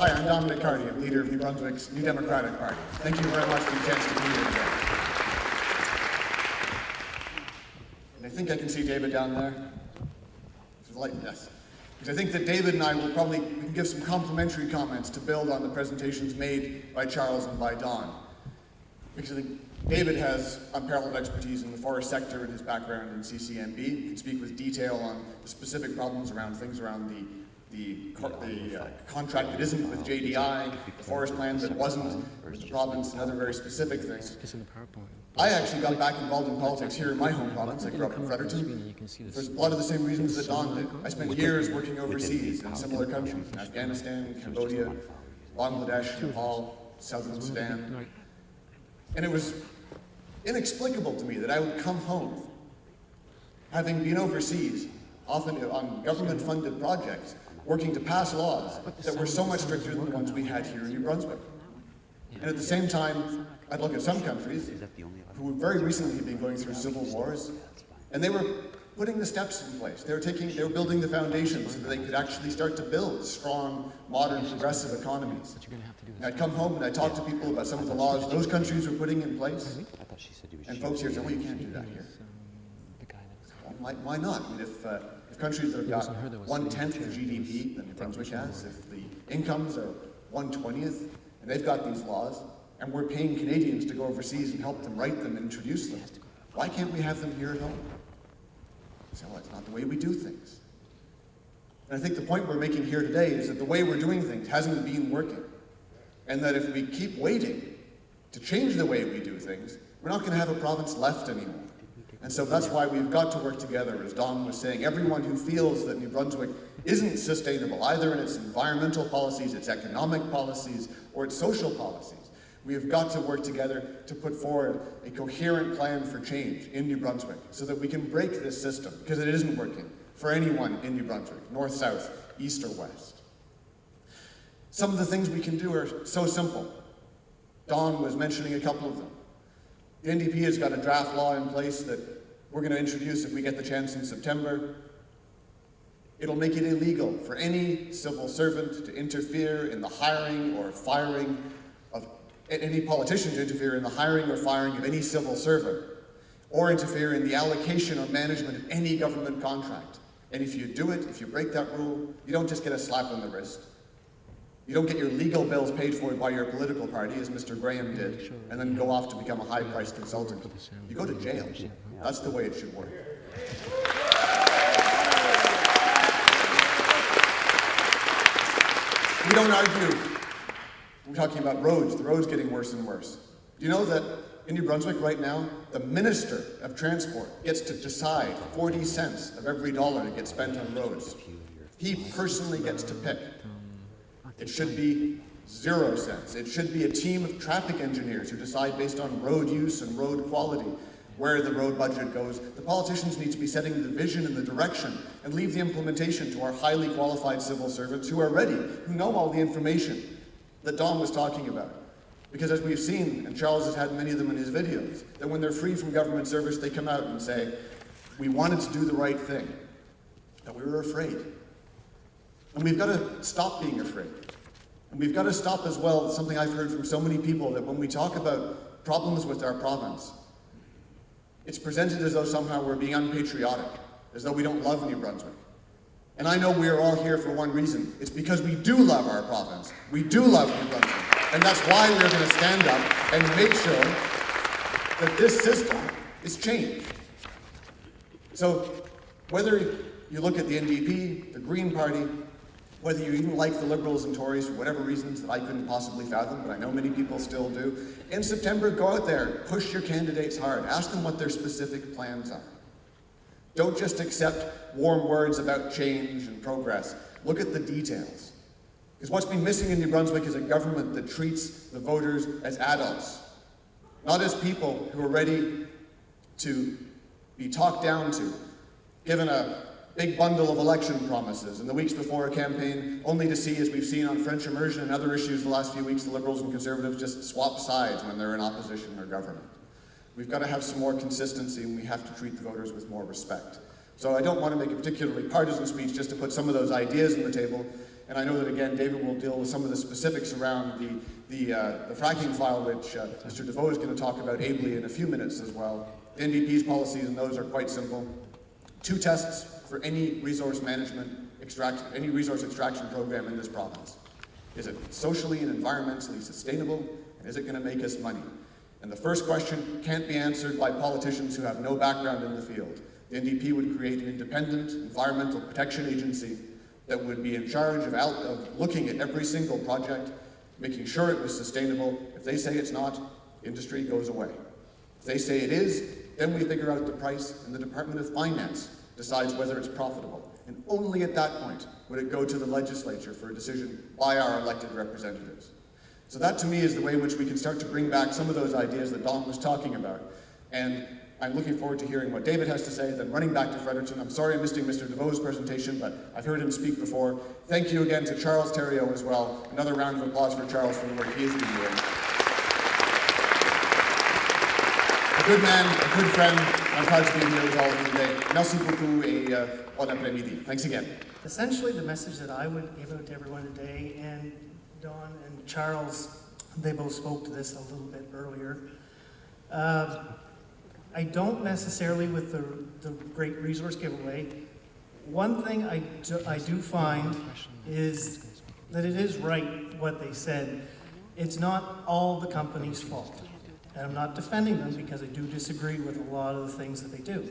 Hi, I'm Dominic Carney, I'm leader of New Brunswick's New Democratic Party. Thank you very much for the chance to be here today. And I think I can see David down there. There's a light, yes. Because I think that David and I will probably we can give some complimentary comments to build on the presentations made by Charles and by Don. Because I think David has unparalleled expertise in the forest sector and his background in CCMB. He can speak with detail on the specific problems around things around the contract that isn't with JDI, the forest plan that wasn't with the province, and other very specific things. I actually got back involved in politics here in my home province. I grew up in Fredericton for a lot of the same reasons that Don did. I spent years working overseas in similar countries, in Afghanistan, Cambodia, Bangladesh, Nepal, Southern Sudan. And it was inexplicable to me that I would come home, having been overseas, often on government-funded projects, working to pass laws that were so much stricter than the ones we had here in New Brunswick. And at the same time, I'd look at some countries who very recently had been going through civil wars, and they were putting the steps in place. They were building the foundations so that they could actually start to build strong, modern, progressive economies. And I'd come home and I'd talk to people about some of the laws those countries were putting in place, and folks here say, well, you can't do that here. Well, why not? I mean, if countries that have got 1/10 the GDP that New Brunswick has, if the incomes are 1/20th, and they've got these laws, and we're paying Canadians to go overseas and help them write them and introduce them, why can't we have them here at home? So, well, it's not the way we do things. And I think the point we're making here today is that the way we're doing things hasn't been working, and that if we keep waiting to change the way we do things, we're not going to have a province left anymore. And so that's why we've got to work together, as Don was saying. Everyone who feels that New Brunswick isn't sustainable, either in its environmental policies, its economic policies, or its social policies, we have got to work together to put forward a coherent plan for change in New Brunswick so that we can break this system, because it isn't working for anyone in New Brunswick, north, south, east, or west. Some of the things we can do are so simple. Don was mentioning a couple of them. The NDP has got a draft law in place that we're going to introduce if we get the chance in September. It'll make it illegal for any civil servant to interfere in the hiring or firing of any politician to interfere in the hiring or firing of any civil servant, or interfere in the allocation or management of any government contract. And if you do it, if you break that rule, you don't just get a slap on the wrist. You don't get your legal bills paid for by your political party, as Mr. Graham did, and then go off to become a high-priced consultant. You go to jail. That's the way it should work. We don't argue. We're talking about roads. The road's getting worse and worse. Do you know that in New Brunswick right now, the Minister of Transport gets to decide 40 cents of every dollar that gets spent on roads? He personally gets to pick. It should be 0 cents. It should be a team of traffic engineers who decide based on road use and road quality where the road budget goes. The politicians need to be setting the vision and the direction and leave the implementation to our highly qualified civil servants who are ready, who know all the information that Don was talking about. Because as we've seen, and Charles has had many of them in his videos, that when they're free from government service, they come out and say, we wanted to do the right thing, but we were afraid. And we've got to stop being afraid. And we've got to stop as well, something I've heard from so many people, that when we talk about problems with our province, it's presented as though somehow we're being unpatriotic, as though we don't love New Brunswick. And I know we're all here for one reason. It's because we do love our province. We do love New Brunswick. And that's why we're going to stand up and make sure that this system is changed. So whether you look at the NDP, the Green Party, whether you even like the Liberals and Tories for whatever reasons that I couldn't possibly fathom, but I know many people still do, in September, go out there, push your candidates hard, ask them what their specific plans are. Don't just accept warm words about change and progress. Look at the details. Because what's been missing in New Brunswick is a government that treats the voters as adults, not as people who are ready to be talked down to, given a big bundle of election promises in the weeks before a campaign, only to see, as we've seen on French immersion and other issues the last few weeks, the Liberals and Conservatives just swap sides when they're in opposition or government. We've got to have some more consistency, and we have to treat the voters with more respect. So I don't want to make a particularly partisan speech just to put some of those ideas on the table. And I know that, again, David will deal with some of the specifics around the fracking file, which Mr. DeVoe is going to talk about ably in a few minutes as well. The NDP's policies and those are quite simple. 2 tests for any resource any resource extraction program in this province. Is it socially and environmentally sustainable, and is it going to make us money? And the first question can't be answered by politicians who have no background in the field. The NDP would create an independent environmental protection agency that would be in charge of looking at every single project, making sure it was sustainable. If they say it's not, industry goes away. If they say it is, then we figure out the price, and the Department of Finance decides whether it's profitable. And only at that point would it go to the legislature for a decision by our elected representatives. So that, to me, is the way in which we can start to bring back some of those ideas that Don was talking about. And I'm looking forward to hearing what David has to say, then running back to Fredericton. I'm sorry I'm missing Mr. DeVoe's presentation, but I've heard him speak before. Thank you again to Charles Theriault as well. Another round of applause for Charles for the work he has been doing. A good man, a good friend. I'm proud to be here with all of you today. Merci beaucoup et bon après-midi. Thanks again. Essentially, the message that I would give out to everyone today, and Don and Charles, they both spoke to this a little bit earlier. I don't necessarily, with the great resource giveaway, one thing I do find is that it is right what they said. It's not all the company's fault. And I'm not defending them because I do disagree with a lot of the things that they do.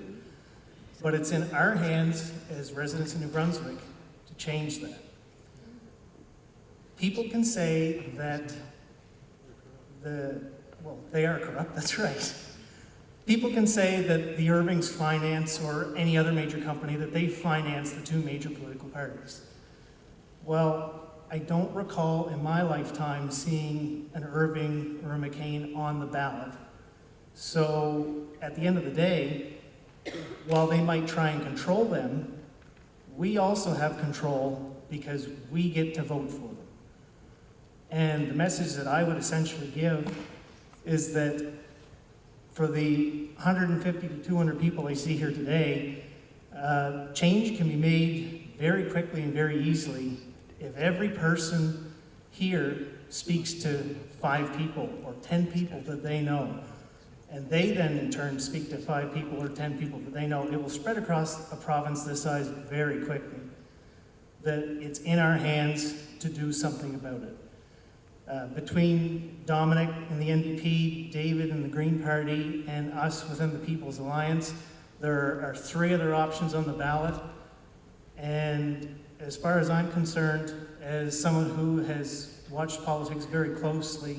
But it's in our hands as residents of New Brunswick to change that. People can say that they are corrupt, that's right. People can say that the Irvings finance, or any other major company, that they finance the 2 major political parties. Well, I don't recall in my lifetime seeing an Irving or a McCain on the ballot. So at the end of the day, while they might try and control them, we also have control because we get to vote for them. And the message that I would essentially give is that for the 150 to 200 people I see here today, change can be made very quickly and very easily if every person here speaks to 5 people or 10 people that they know, and they then in turn speak to 5 people or 10 people that they know, it will spread across a province this size very quickly. That it's in our hands to do something about it. Between Dominic and the NDP, David and the Green Party, and us within the People's Alliance, there are 3 other options on the ballot. And as far as I'm concerned, as someone who has watched politics very closely,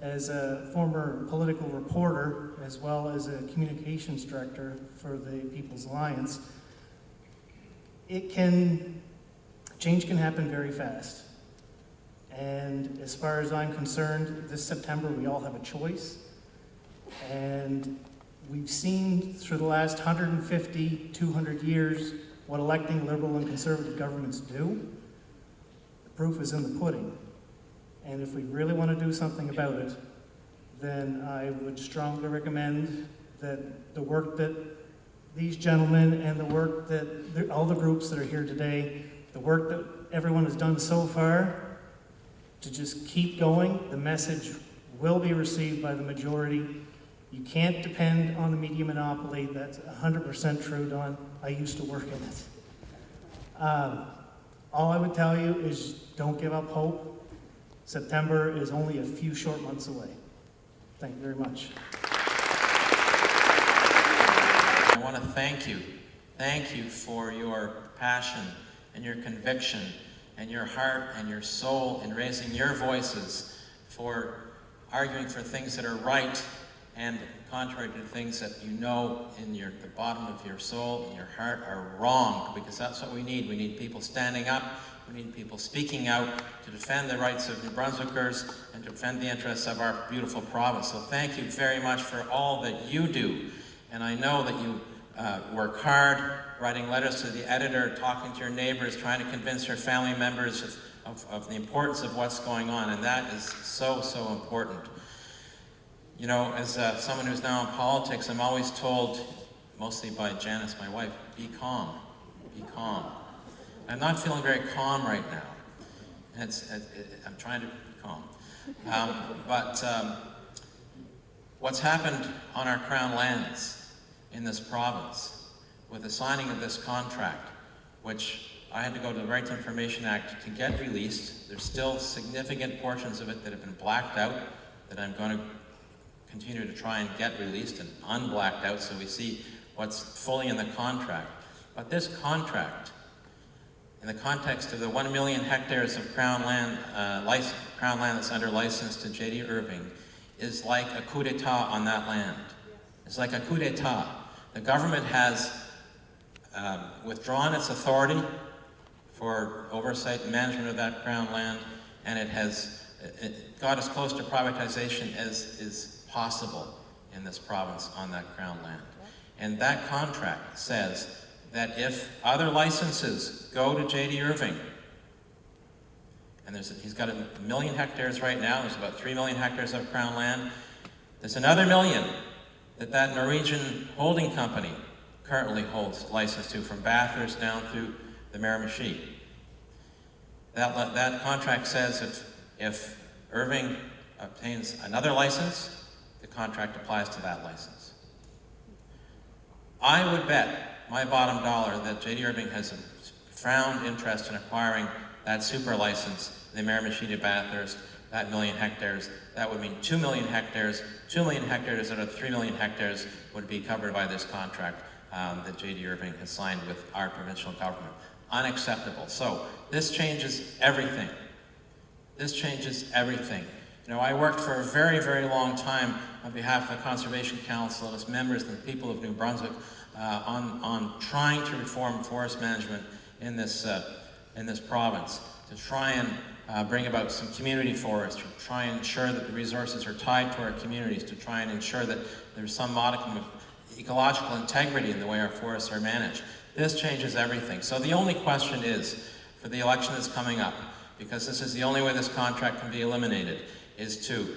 as a former political reporter, as well as a communications director for the People's Alliance, change can happen very fast. And as far as I'm concerned, this September we all have a choice. And we've seen through the last 150, 200 years what electing Liberal and Conservative governments do. The proof is in the pudding. And if we really want to do something about it, then I would strongly recommend that the work that these gentlemen and the work that all the groups that are here today, the work that everyone has done so far, to just keep going. The message will be received by the majority. You can't depend on the media monopoly. That's 100% true, Don. I used to work in it. All I would tell you is don't give up hope. September is only a few short months away. Thank you very much. I want to thank you. Thank you for your passion and your conviction and your heart and your soul in raising your voices, for arguing for things that are right and contrary to things that you know in the bottom of your soul and your heart are wrong, because that's what we need. We need people standing up. We need people speaking out to defend the rights of New Brunswickers and to defend the interests of our beautiful province. So thank you very much for all that you do. And I know that you work hard, writing letters to the editor, talking to your neighbors, trying to convince your family members of the importance of what's going on, and that is so, so important. You know, as someone who's now in politics, I'm always told, mostly by Janice, my wife, be calm, be calm. I'm not feeling very calm right now. And I'm trying to be calm. What's happened on our Crown lands in this province with the signing of this contract, which I had to go to the Right to Information Act to get released. There's still significant portions of it that have been blacked out that I'm going to continue to try and get released and unblacked out so we see what's fully in the contract. But this contract, in the context of the 1 million hectares of Crown land that's under license to J.D. Irving, is like a coup d'etat on that land. It's like a coup d'etat. The government has withdrawn its authority for oversight and management of that Crown land, and it got as close to privatization as is possible in this province on that Crown land. And that contract says that if other licenses go to J.D. Irving, and he's got 1 million hectares right now, there's about 3 million hectares of Crown land, there's another 1 million that Norwegian holding company currently holds license to, from Bathurst down through the Miramichi. That contract says if Irving obtains another license, the contract applies to that license. I would bet my bottom dollar that J.D. Irving has a profound interest in acquiring that super license, the Miramichi to Bathurst, that 1 million hectares. That would mean 2 million hectares. 2 million hectares out of 3 million hectares would be covered by this contract that J.D. Irving has signed with our provincial government. Unacceptable. So this changes everything. This changes everything. You know, I worked for a very, very long time on behalf of the Conservation Council and its members and the people of New Brunswick on trying to reform forest management in this province, to try and bring about some community forests, to try and ensure that the resources are tied to our communities, to try and ensure that there's some modicum of ecological integrity in the way our forests are managed. This changes everything. So the only question is, for the election that's coming up, because this is the only way this contract can be eliminated, is to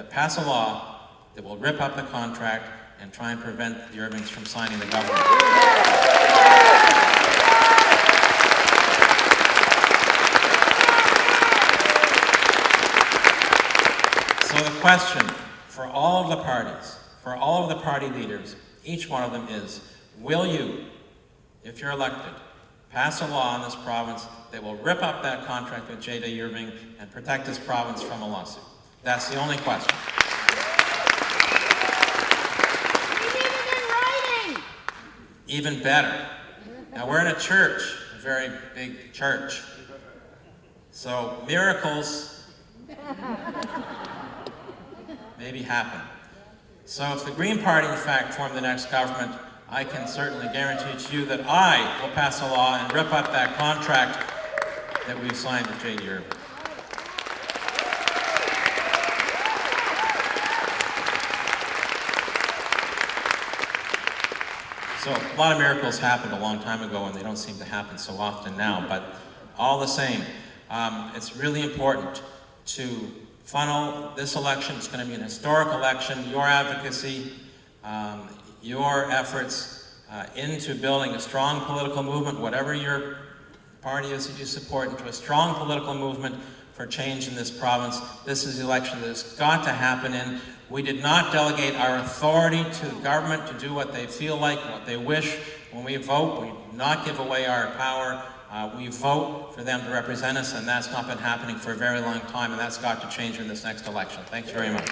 pass a law that will rip up the contract and try and prevent the Irvings from signing the government. So the question for all of the parties, for all of the party leaders, each one of them is, will you, if you're elected, pass a law in this province that will rip up that contract with J.D. Irving and protect this province from a lawsuit? That's the only question. Even better. Now we're in a church, a very big church. So miracles maybe happen. So if the Green Party in fact form the next government, I can certainly guarantee to you that I will pass a law and rip up that contract that we've signed with J.D. Irving. So a lot of miracles happened a long time ago and they don't seem to happen so often now, but all the same, it's really important to funnel this election. It's going to be an historic election. Your advocacy, your efforts into building a strong political movement, whatever your party is that you support, into a strong political movement for change in this province. This is the election that has got to happen in. We did not delegate our authority to the government to do what they feel like, what they wish. When we vote, we do not give away our power. We vote for them to represent us, and that's not been happening for a very long time, and that's got to change in this next election. Thanks very much.